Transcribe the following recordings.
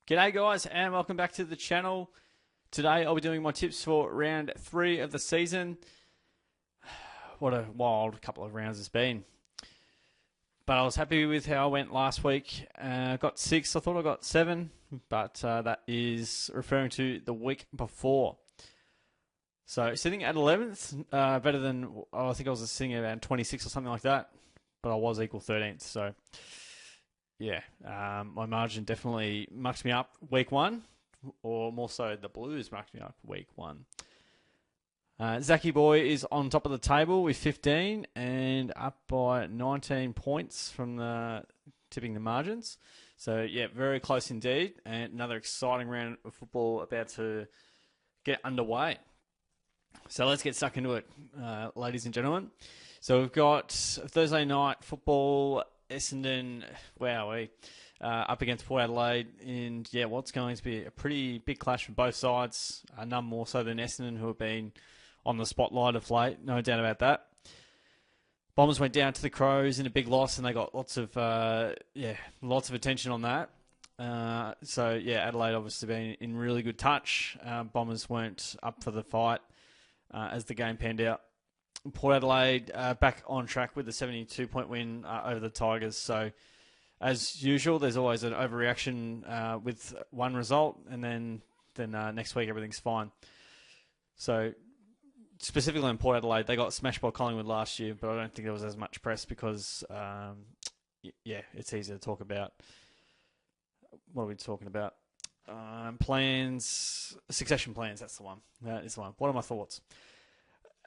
G'day guys and welcome back to the channel. Today I'll be doing my tips for round 3 of the season. What a wild couple of rounds it's been. But I was happy with how I went last week. Got 6, I thought I got 7, but that is referring to the week before. So sitting at 11th, better than, I think I was sitting at around 26 or something like that, but I was equal 13th, so... Yeah, my margin definitely mucked me up week 1, or more so the Blues mucked me up week 1. Zachy Boy is on top of the table with 15 and up by 19 points from the tipping the margins. So, yeah, very close indeed. And another exciting round of football about to get underway. So let's get stuck into it, ladies and gentlemen. So we've got Thursday night football. Essendon, up against Port Adelaide in, what's going to be a pretty big clash from both sides. None more so than Essendon, who have been on the spotlight of late, no doubt about that. Bombers went down to the Crows in a big loss, and they got lots of attention on that. Adelaide obviously been in really good touch. Bombers weren't up for the fight as the game panned out. Port Adelaide back on track with the 72-point win over the Tigers. So, as usual, there's always an overreaction with one result, and then next week everything's fine. So, specifically in Port Adelaide, they got smashed by Collingwood last year, but I don't think there was as much press because, it's easy to talk about. What are we talking about? Succession plans, that's the one. That is the one. What are my thoughts?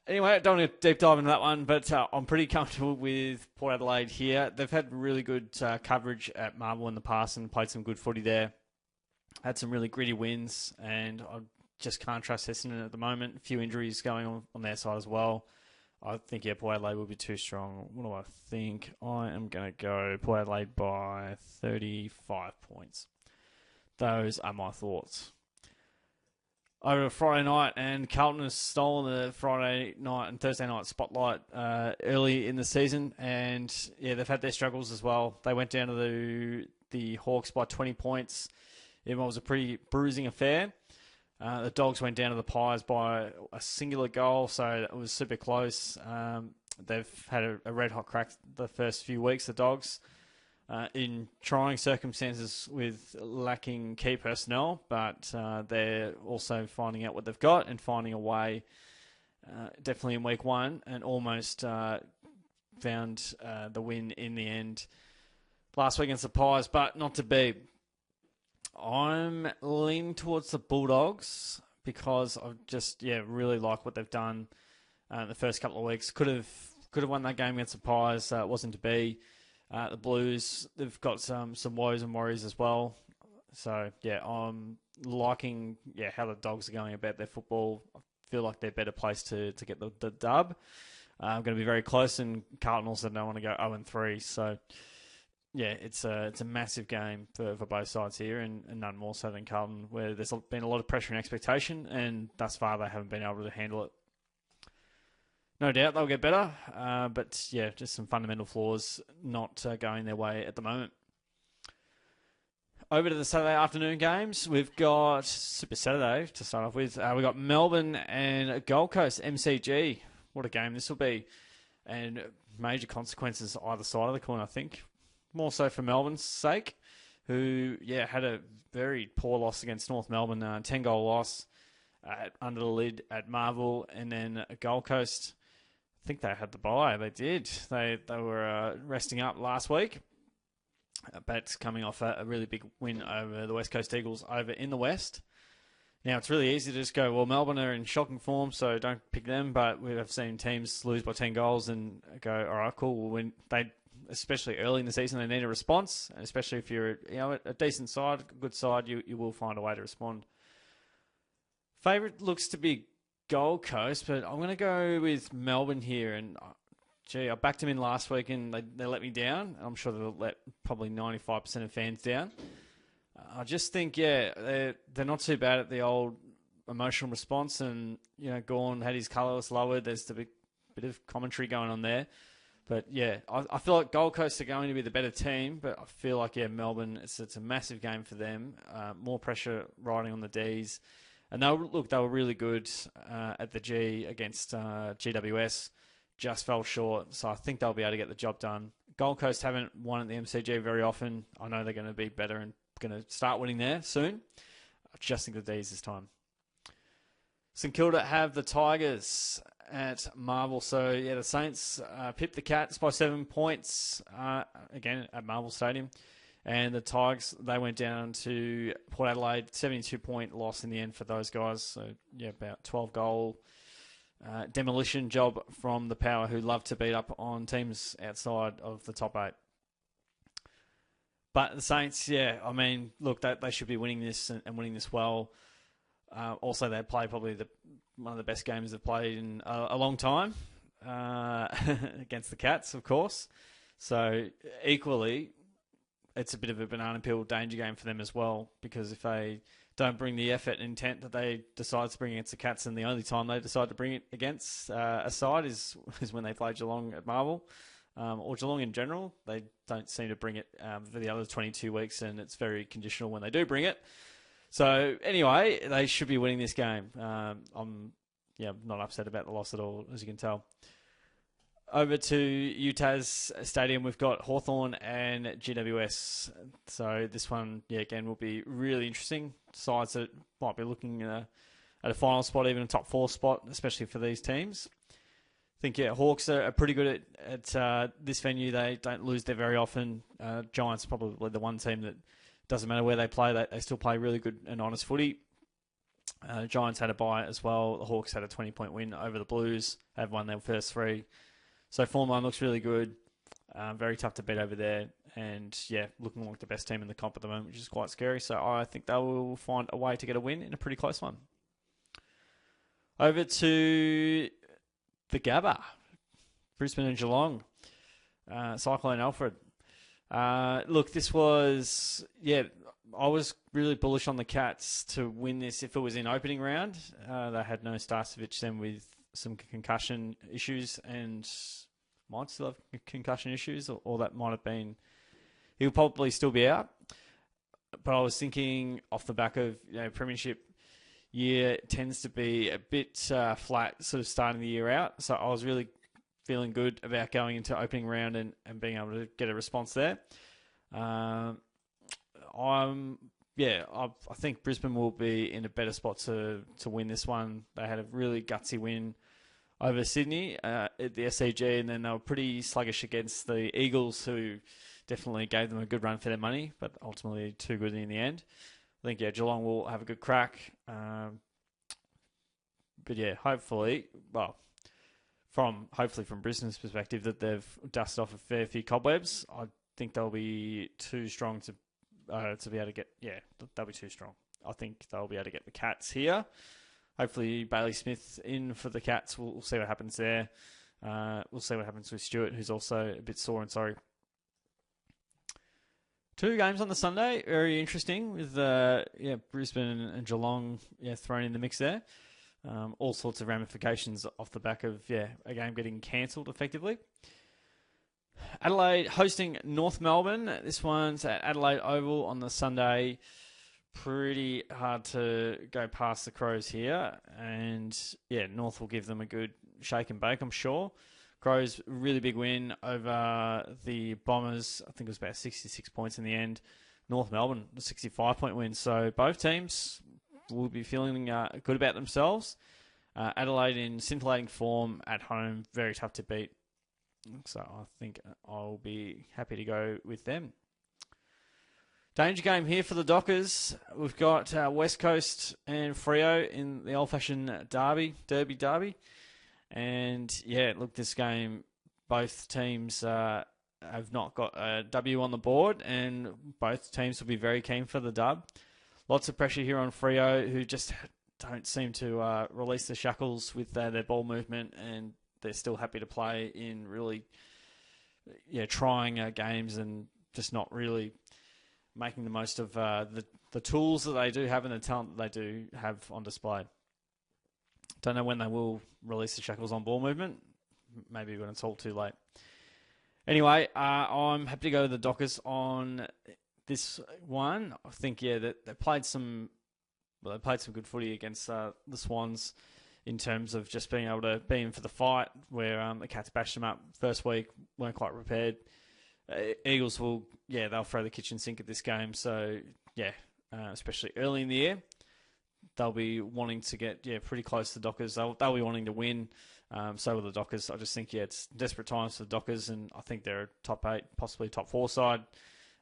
Anyway, I don't want to deep dive into that one, but I'm pretty comfortable with Port Adelaide here. They've had really good coverage at Marvel in the past and played some good footy there. Had some really gritty wins, and I just can't trust Essendon at the moment. A few injuries going on their side as well. I think, Port Adelaide will be too strong. What do I think? I am going to go Port Adelaide by 35 points. Those are my thoughts. Over a Friday night, and Carlton has stolen the Friday night and Thursday night spotlight early in the season, and they've had their struggles as well. They went down to the Hawks by 20 points. It was a pretty bruising affair. The Dogs went down to the Pies by a singular goal, so it was super close. They've had a red-hot crack the first few weeks, the Dogs. In trying circumstances with lacking key personnel, but they're also finding out what they've got and finding a way, definitely in week 1, and almost found the win in the end last week against the Pies, but not to be. I'm leaning towards the Bulldogs because I just really like what they've done the first couple of weeks. Could have won that game against the Pies. It wasn't to be. The Blues, they've got some woes and worries as well. So, I'm liking how the Dogs are going about their football. I feel like they're better placed to get the dub. I'm going to be very close, and Carlton also don't want to go 0-3. So, it's a massive game for both sides here, and none more so than Carlton, where there's been a lot of pressure and expectation, and thus far they haven't been able to handle it. No doubt they'll get better, but just some fundamental flaws not going their way at the moment. Over to the Saturday afternoon games, we've got Super Saturday to start off with. We've got Melbourne and Gold Coast, MCG. What a game this will be. And major consequences either side of the coin, I think. More so for Melbourne's sake, who had a very poor loss against North Melbourne, 10-goal loss under the lid at Marvel, and then Gold Coast. I think they had the bye. They did. They were resting up last week. But coming off a really big win over the West Coast Eagles over in the West. Now, it's really easy to just go, well, Melbourne are in shocking form, so don't pick them. But we have seen teams lose by 10 goals and go, all right, cool. When they, especially early in the season, they need a response. And especially if you're a decent side, a good side, you will find a way to respond. Favourite looks to be Gold Coast, but I'm going to go with Melbourne here. And, I backed them in last week and they let me down. I'm sure they'll let probably 95% of fans down. I just think, they're not too bad at the old emotional response. And, Gawn had his colours lowered. There's a bit of commentary going on there. But yeah, I feel like Gold Coast are going to be the better team, but I feel like, Melbourne, it's a massive game for them. More pressure riding on the Ds. And they were really good at the G against GWS. Just fell short, so I think they'll be able to get the job done. Gold Coast haven't won at the MCG very often. I know they're going to be better and going to start winning there soon. I just think the Ds this time. St Kilda have the Tigers at Marvel. So, the Saints pipped the Cats by 7 points, again, at Marvel Stadium. And the Tigers, they went down to Port Adelaide, 72-point loss in the end for those guys. So, about 12-goal demolition job from the Power, who love to beat up on teams outside of the top 8. But the Saints, look, they should be winning this and winning this well. Also, they play probably one of the best games they've played in a long time against the Cats, of course. So, equally, it's a bit of a banana peel danger game for them as well, because if they don't bring the effort and intent that they decide to bring against the Cats, and the only time they decide to bring it against a side is when they play Geelong at Marvel, or Geelong in general. They don't seem to bring it for the other 22 weeks, and it's very conditional when they do bring it. So anyway, they should be winning this game. I'm not upset about the loss at all, as you can tell. Over to Utah's stadium, we've got Hawthorn and GWS. So this one, again, will be really interesting. Sides that might be looking at a final spot, even a top 4 spot, especially for these teams. I think, Hawks are pretty good at this venue. They don't lose there very often. Giants probably the one team that doesn't matter where they play, they still play really good and honest footy. Giants had a bye as well. The Hawks had a 20-point win over the Blues. They've won their first 3. So form line looks really good. Very tough to beat over there. And, looking like the best team in the comp at the moment, which is quite scary. So I think they will find a way to get a win in a pretty close one. Over to the Gabba. Brisbane and Geelong. Cyclone Alfred. Look, this was, I was really bullish on the Cats to win this if it was in opening round. They had no Starcevic then with some concussion issues, and might still have concussion issues, or that might have been, he'll probably still be out. But I was thinking off the back of, premiership year tends to be a bit flat sort of starting the year out. So I was really feeling good about going into opening round and being able to get a response there. I think Brisbane will be in a better spot to win this one. They had a really gutsy win over Sydney at the SCG, and then they were pretty sluggish against the Eagles, who definitely gave them a good run for their money, but ultimately too good in the end. I think, Geelong will have a good crack. Hopefully from Brisbane's perspective, that they've dusted off a fair few cobwebs. I think they'll be too strong to be able to get. They'll be too strong. I think they'll be able to get the Cats here. Hopefully Bailey Smith in for the Cats. We'll see what happens there. We'll see what happens with Stewart, who's also a bit sore and sorry. 2 games on the Sunday, very interesting with Brisbane and Geelong thrown in the mix there. All sorts of ramifications off the back of a game getting cancelled effectively. Adelaide hosting North Melbourne. This one's at Adelaide Oval on the Sunday. Pretty hard to go past the Crows here, and North will give them a good shake and bake, I'm sure. Crows, really big win over the Bombers. I think it was about 66 points in the end. North Melbourne, a 65-point win. So both teams will be feeling good about themselves. Adelaide in scintillating form at home, very tough to beat. So I think I'll be happy to go with them. Danger game here for the Dockers. We've got West Coast and Freo in the old-fashioned derby. And, look, this game, both teams have not got a W on the board, and both teams will be very keen for the dub. Lots of pressure here on Freo, who just don't seem to release the shackles with their ball movement, and they're still happy to play in really trying games and just not really making the most of the tools that they do have and the talent that they do have on display. Don't know when they will release the shackles on ball movement. Maybe when it's all too late. Anyway, I'm happy to go with the Dockers on this one. I think, that they played some good footy against the Swans in terms of just being able to be in for the fight, where the Cats bashed them up first week, weren't quite prepared. Eagles they'll throw the kitchen sink at this game. So, especially early in the year, they'll be wanting to get pretty close to the Dockers. They'll be wanting to win. So will the Dockers. I just think it's desperate times for the Dockers, and I think they're a top 8, possibly top 4 side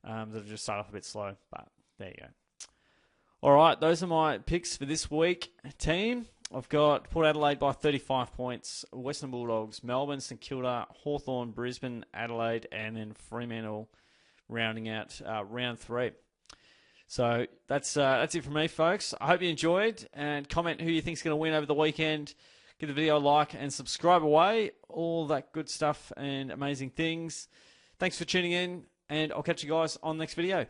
that'll just start off a bit slow. But there you go. All right, those are my picks for this week. Team, I've got Port Adelaide by 35 points, Western Bulldogs, Melbourne, St Kilda, Hawthorn, Brisbane, Adelaide, and then Fremantle rounding out round 3. So that's it from me, folks. I hope you enjoyed, and comment who you think's going to win over the weekend. Give the video a like and subscribe away. All that good stuff and amazing things. Thanks for tuning in, and I'll catch you guys on the next video.